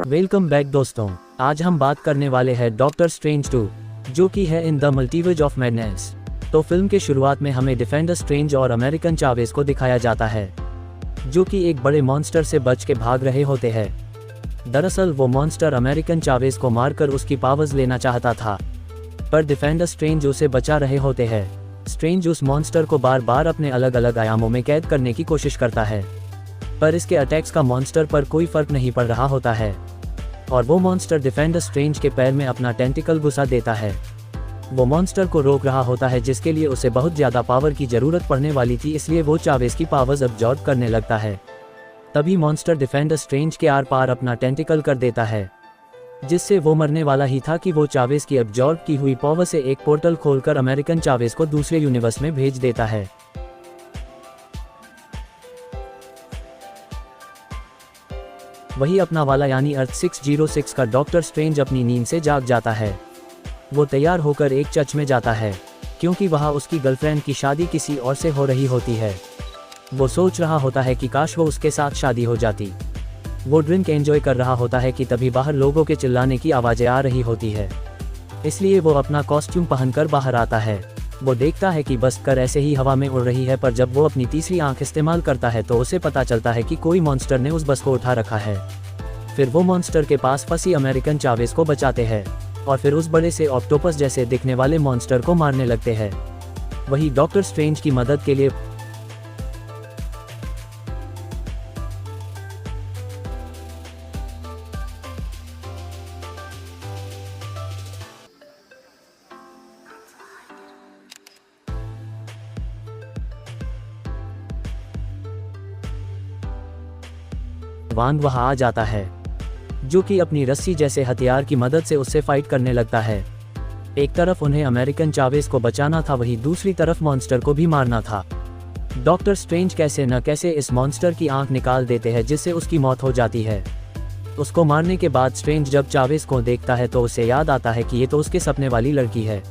Welcome back दोस्तों। आज हम बात करने वाले हैं डॉक्टर स्ट्रेंज 2, जो कि है in the multiverse of madness. तो फिल्म के शुरुआत में हमें डिफेंडर स्ट्रेंज और अमेरिकन चावेज को दिखाया जाता है, जो कि एक बड़े मॉन्स्टर से बच के भाग रहे होते हैं। दरअसल वो मॉन्स्टर अमेरिकन चावेज को मारकर उसकी पावर्स लेना चाहता था, पर डिफेंडर स्ट्रेंज उसे बचा रहे होते हैं। स्ट्रेंज उस मॉन्स्टर को बार बार अपने अलग अलग आयामों में कैद करने की कोशिश करता है, पर इसके अटैक्स का मॉन्स्टर पर कोई फर्क नहीं पड़ रहा होता है, और वो मॉन्स्टर डिफेंडर स्ट्रेंज के पैर में अपना टेंटिकल घुसा देता है। वो मॉन्स्टर को रोक रहा होता है, जिसके लिए उसे बहुत ज़्यादा पावर की ज़रूरत पड़ने वाली थी, इसलिए वो चावेज की पावर्स अब्जॉर्ब करने लगता है। तभी मॉन्स्टर डिफेंडर स्ट्रेंज के आर पार अपना टेंटिकल कर देता है, जिससे वो मरने वाला ही था कि वो चावेज की अब्जॉर्ब की हुई पावर से एक पोर्टल खोलकर अमेरिकन चावेज को दूसरे यूनिवर्स में भेज देता है। वही अपना वाला यानी अर्थ 606 का डॉक्टर स्ट्रेंज अपनी नींद से जाग जाता है। वो तैयार होकर एक चर्च में जाता है, क्योंकि वहाँ उसकी गर्लफ्रेंड की शादी किसी और से हो रही होती है। वो सोच रहा होता है कि काश वो उसके साथ शादी हो जाती। वो ड्रिंक एंजॉय कर रहा होता है कि तभी बाहर लोगों के चिल्लाने की आवाज़ें आ रही होती है, इसलिए वो अपना कॉस्ट्यूम पहनकर बाहर आता है। वो देखता है कि बस कर ऐसे ही हवा में उड़ रही है, पर जब वो अपनी तीसरी आंख इस्तेमाल करता है तो उसे पता चलता है कि कोई मॉन्स्टर ने उस बस को उठा रखा है। फिर वो मॉन्स्टर के पास फंसी अमेरिकन चावेज को बचाते हैं, और फिर उस बड़े से ऑक्टोपस जैसे दिखने वाले मॉन्स्टर को मारने लगते हैं। वही डॉक्टर स्ट्रेंज की मदद के लिए वांग वहां आ जाता है, जो कि अपनी रस्सी जैसे हथियार की मदद से उससे फाइट करने लगता है। एक तरफ उन्हें अमेरिकन चावेज को बचाना था, वहीं दूसरी तरफ मॉन्स्टर को भी मारना था। डॉक्टर स्ट्रेंज कैसे न कैसे इस मॉन्स्टर की आंख निकाल देते हैं, जिससे उसकी मौत हो जाती है। उसको मारने के बाद स्ट्रेंज जब चावेज को देखता है तो उसे याद आता है कि ये तो उसके सपने वाली लड़की है,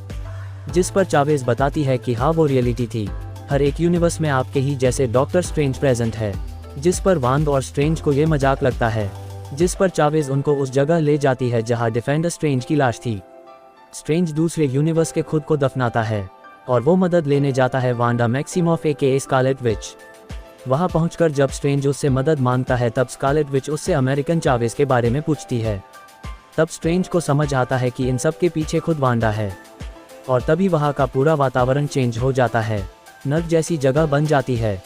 जिस पर चावेज बताती है कि हाँ वो रियलिटी थी। हर एक यूनिवर्स में आपके ही जैसे डॉक्टर स्ट्रेंज प्रेजेंट है, जिस पर वांग और स्ट्रेंज को ये मजाक लगता है, जिस पर चावेज उनको उस जगह ले जाती है जहां डिफेंडर स्ट्रेंज की लाश थी। स्ट्रेंज दूसरे यूनिवर्स के खुद को दफनाता है, और वो मदद लेने जाता है Wanda Maximoff AKA Scarlet Witch. वहां पहुंचकर जब स्ट्रेंज उससे मदद मांगता है, तब स्कारलेट विच उससे अमेरिकन चावेज के बारे में पूछती है। तब स्ट्रेंज को समझ आता है कि इन सब के पीछे खुद वांडा है, और तभी वहां का पूरा वातावरण चेंज हो जाता है, नर्क जैसी जगह बन जाती है।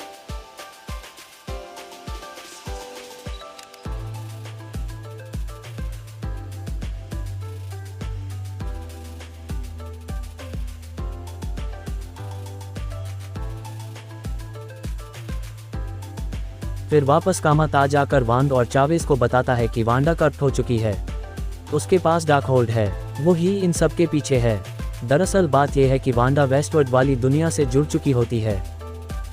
फिर वापस कामत आ जाकर वांग और चावेज को बताता है कि वांडा कर्प्ट हो चुकी है, उसके पास डार्क होल्ड है, वो ही इन सब के पीछे है। दरअसल बात यह है कि वांडा वेस्टवर्ड वाली दुनिया से जुड़ चुकी होती है।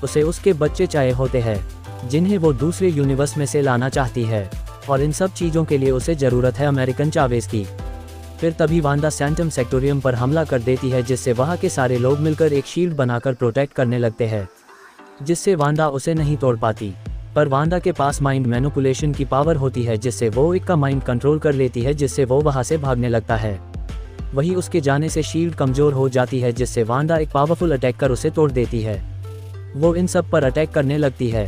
उसे उसके बच्चे चाहिए होते हैं, जिन्हें वो दूसरे यूनिवर्स में से लाना चाहती है, और इन सब चीज़ों के लिए उसे ज़रूरत है अमेरिकन चावेज की। फिर तभी वांडा सैंटम सेक्टोरियम पर हमला कर देती है, जिससे वहाँ के सारे लोग मिलकर एक शील्ड बनाकर प्रोटेक्ट करने लगते हैं, जिससे वांडा उसे नहीं तोड़ पाती। पर वांडा के पास माइंड मैनिपुलेशन की पावर होती है, जिससे वो एक का माइंड कंट्रोल कर लेती है, जिससे वो वहां से भागने लगता है। वही उसके जाने से शील्ड कमजोर हो जाती है, जिससे वांडा एक पावरफुल अटैक कर उसे तोड़ देती है। वो इन सब पर अटैक करने लगती है।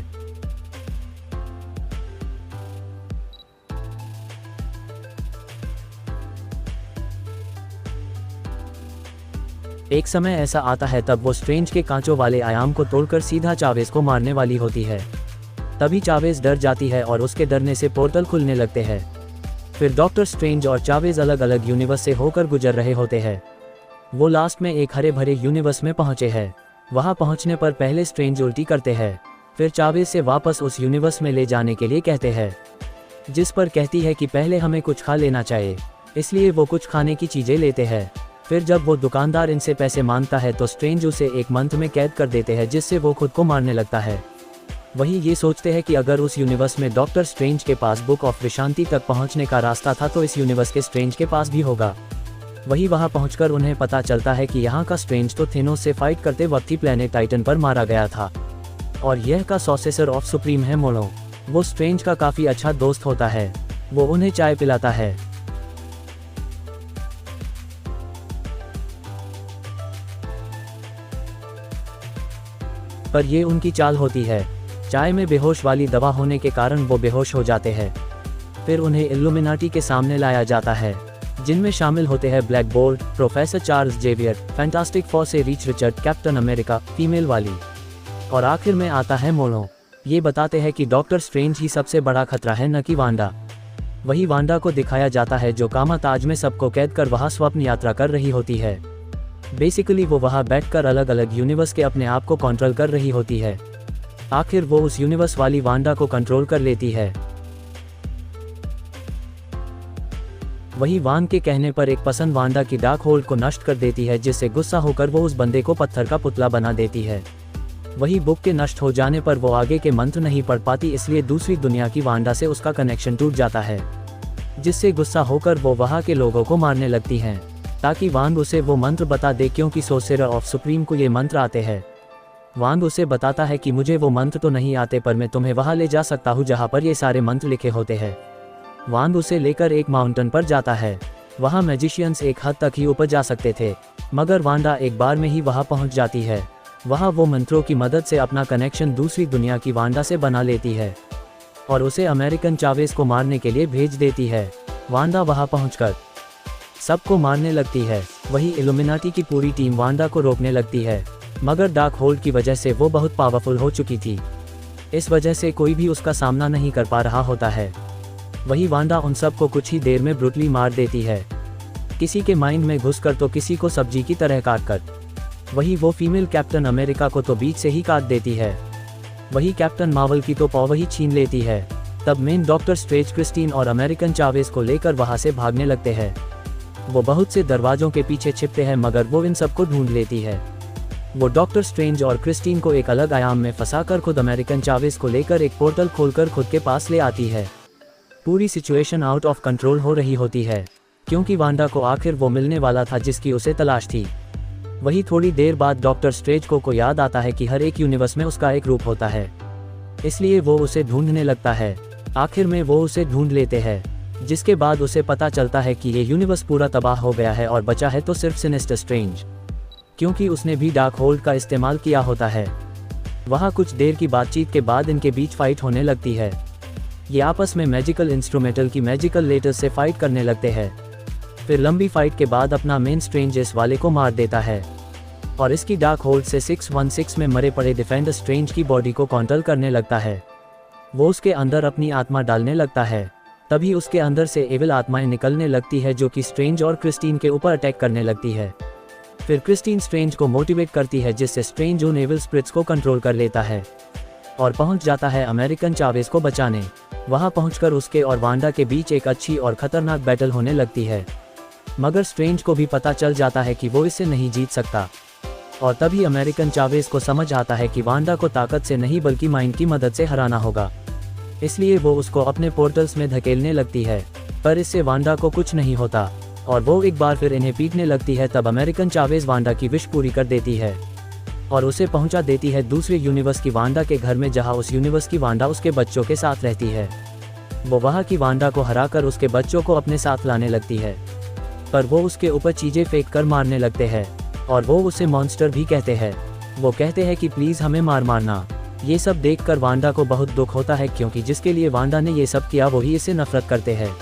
एक समय ऐसा आता है तब वो स्ट्रेंज के कांचों वाले आयाम को तोड़कर सीधा चावेज को मारने वाली होती है। तभी चावेज डर जाती है और उसके डरने से पोर्टल खुलने लगते हैं। फिर डॉक्टर स्ट्रेंज और चावेज अलग अलग यूनिवर्स से होकर गुजर रहे होते हैं। वो लास्ट में एक हरे भरे यूनिवर्स में पहुंचे हैं। वहां पहुंचने पर पहले स्ट्रेंज उल्टी करते हैं, फिर चावेज से वापस उस यूनिवर्स में ले जाने के लिए कहते हैं, जिस पर कहती है कि पहले हमें कुछ खा लेना चाहिए, इसलिए वो कुछ खाने की चीज़ें लेते हैं। फिर जब वो दुकानदार इनसे पैसे मांगता है तो स्ट्रेंज उसे एक मंथ में कैद कर देते हैं, जिससे वो खुद को मारने लगता है। वही ये सोचते हैं कि अगर उस यूनिवर्स में डॉक्टर स्ट्रेंज के पास बुक ऑफ विशांति तक पहुंचने का रास्ता था, तो इस यूनिवर्स के स्ट्रेंज के पास भी होगा। वही वहां पहुंचकर उन्हें पता चलता है कि यहाँ का स्ट्रेंज तो थेनोस से फाइट करते वक्त ही प्लेनेट टाइटन पर मारा गया था। और यह का सॉसेसर ऑफ सुप्रीम है मोलो। वो स्ट्रेंज का काफी अच्छा दोस्त होता है, वो उन्हें चाय पिलाता है। पर ये उनकी चाल होती है। चाय में बेहोश वाली दवा होने के कारण वो बेहोश हो जाते हैं। फिर उन्हें इल्यूमिनाटी के सामने लाया जाता है, जिनमें शामिल होते हैं Black Bolt, professor Charles Xavier, Fantastic Four से Reed Richard, Captain America female वाली, और आखिर में आता है मोलो। ये बताते हैं कि डॉक्टर स्ट्रेंज ही सबसे बड़ा खतरा है, न कि वांडा। वही वांडा को दिखाया जाता है जो कामाताज में सबको कैद कर वहाँ स्वप्न यात्रा कर रही होती है। बेसिकली वो वहाँ बैठकर अलग अलग यूनिवर्स के अपने आप को कंट्रोल कर रही होती है। आखिर वो उस यूनिवर्स वाली वांडा को कंट्रोल कर लेती है। वही वान के कहने पर एक पसंद वांडा की डार्क होल्ड को नष्ट कर देती है, जिससे गुस्सा होकर वो उस बंदे को पत्थर का पुतला बना देती है। वही बुक के नष्ट हो जाने पर वो आगे के मंत्र नहीं पढ़ पाती, इसलिए दूसरी दुनिया की वांडा से उसका कनेक्शन टूट जाता है, जिससे गुस्सा होकर वो वहाँ के लोगों को मारने लगती हैं, ताकि वांग उसे वो मंत्र बता दे, क्योंकि सोर्सरर ऑफ सुप्रीम को ये मंत्र आते हैं। वांग उसे बताता है कि मुझे वो मंत्र तो नहीं आते, पर मैं तुम्हें वहाँ ले जा सकता हूँ जहाँ पर ये सारे मंत्र लिखे होते हैं। वांग उसे लेकर एक माउंटेन पर जाता है। वहाँ मैजिशियंस एक हद तक ही ऊपर जा सकते थे, मगर वांडा एक बार में ही वहाँ पहुँच जाती है। वहाँ वो मंत्रों की मदद से अपना कनेक्शन दूसरी दुनिया की वांडा से बना लेती है और उसे अमेरिकन चावेस को मारने के लिए भेज देती है। वांडा वहाँ पहुँचकर सबको मारने लगती है। वही इल्यूमिनाटी की पूरी टीम वांडा को रोकने लगती है, मगर डार्क होल्ड की वजह से वो बहुत पावरफुल हो चुकी थी। इस वजह से कोई भी उसका सामना नहीं कर पा रहा होता है। वही वांडा उन सबको कुछ ही देर में ब्रूटली मार देती है, किसी के माइंड में घुसकर तो किसी को सब्जी की तरह काटकर। वही वो फीमेल कैप्टन अमेरिका को तो बीच से ही काट देती है। वही कैप्टन मार्वल की तो पाव ही छीन लेती है। तब मेन डॉक्टर स्ट्रेंज क्रिस्टीन और अमेरिकन चावेस को लेकर वहां से भागने लगते हैं। वो बहुत से दरवाजों के पीछे छिपते हैं, मगर वो इन सबको ढूंढ लेती है। वो डॉक्टर स्ट्रेंज और क्रिस्टीन को एक अलग आयाम में फंसाकर खुद अमेरिकन चावेस को लेकर एक पोर्टल खोलकर खुद के पास ले आती है। पूरी सिचुएशन आउट ऑफ कंट्रोल हो रही होती है, क्योंकि वांडा को आखिर वो मिलने वाला था जिसकी उसे तलाश थी। वही थोड़ी देर बाद डॉक्टर स्ट्रेंज को याद आता है कि हर एक यूनिवर्स में उसका एक रूप होता है, इसलिए वो उसे ढूंढने लगता है। आखिर में वो उसे ढूंढ लेते हैं, जिसके बाद उसे पता चलता है कि ये यूनिवर्स पूरा तबाह हो गया है और बचा है तो सिर्फ सिनिस्टर स्ट्रेंज, क्योंकि उसने भी डार्क होल्ड का इस्तेमाल किया होता है। वहाँ कुछ देर की बातचीत के बाद इनके बीच फाइट होने लगती है। ये आपस में मैजिकल इंस्ट्रूमेंटल की मैजिकल लेटर्स से फाइट करने लगते हैं। फिर लंबी फाइट के बाद अपना मेन स्ट्रेंज इस वाले को मार देता है और इसकी डार्क होल्ड से 616 में मरे पड़े डिफेंडर स्ट्रेंज की बॉडी को कंट्रोल करने लगता है। वो उसके अंदर अपनी आत्मा डालने लगता है। तभी उसके अंदर से एविल आत्माएं निकलने लगती है, जो कि स्ट्रेंज और क्रिस्टीन के ऊपर अटैक करने लगती है। फिर क्रिस्टीन स्ट्रेंज को मोटिवेट करती है, जिससे स्ट्रेंज उन एविल स्पिरिट्स को कंट्रोल कर लेता है और पहुंच जाता है अमेरिकन चावेस को बचाने। वहां पहुंचकर उसके और वांडा के बीच एक अच्छी और खतरनाक बैटल होने लगती है, मगर स्ट्रेंज को भी पता चल जाता है कि वो इससे नहीं जीत सकता। और तभी अमेरिकन चावेस को समझ आता है कि वांडा को ताकत से नहीं बल्कि माइंड की मदद से हराना होगा, इसलिए वो उसको अपने पोर्टल्स में धकेलने लगती है। पर इससे वांडा को कुछ नहीं होता और वो एक बार फिर इन्हें पीटने लगती है। तब अमेरिकन चावेस वांडा की विश पूरी कर देती है और उसे पहुंचा देती है दूसरे यूनिवर्स की वांडा के घर में, जहां उस यूनिवर्स की वांडा उसके बच्चों के साथ रहती है। वो वहां की वांडा को हराकर उसके बच्चों को अपने साथ लाने लगती है, पर वो उसके ऊपर चीजें फेंक कर मारने लगते हैं और वो उसे मॉन्स्टर भी कहते हैं। वो कहते हैं कि प्लीज हमें मारना। ये सब देखकर वांडा को बहुत दुख होता है, क्योंकि जिसके लिए वांडा ने ये सब किया वही इसे नफरत करते हैं,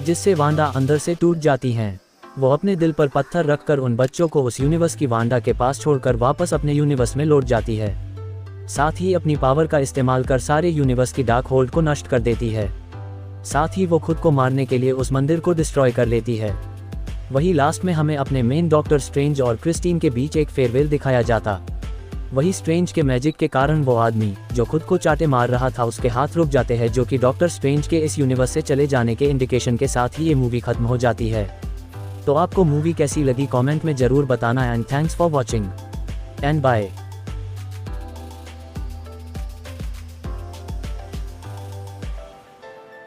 जिससे वांडा अंदर से टूट जाती हैं। वो अपने दिल पर पत्थर रखकर उन बच्चों को उस यूनिवर्स की वांडा के पास छोड़कर वापस अपने यूनिवर्स में लौट जाती है। साथ ही अपनी पावर का इस्तेमाल कर सारे यूनिवर्स की डार्क होल्ड को नष्ट कर देती है। साथ ही वो खुद को मारने के लिए उस मंदिर को डिस्ट्रॉय कर लेती है। वही लास्ट में हमें अपने मेन डॉक्टर स्ट्रेंज और क्रिस्टीन के बीच एक फेयरवेल दिखाया जाता। वही स्ट्रेंज के मैजिक के कारण वो आदमी जो खुद को चाटे मार रहा था, उसके हाथ रुक जाते हैं, जो कि डॉक्टर स्ट्रेंज के इस यूनिवर्स से चले जाने के इंडिकेशन के साथ ही ये मूवी खत्म हो जाती है। तो आपको मूवी कैसी लगी कमेंट में जरूर बताना। And thanks for watching and bye.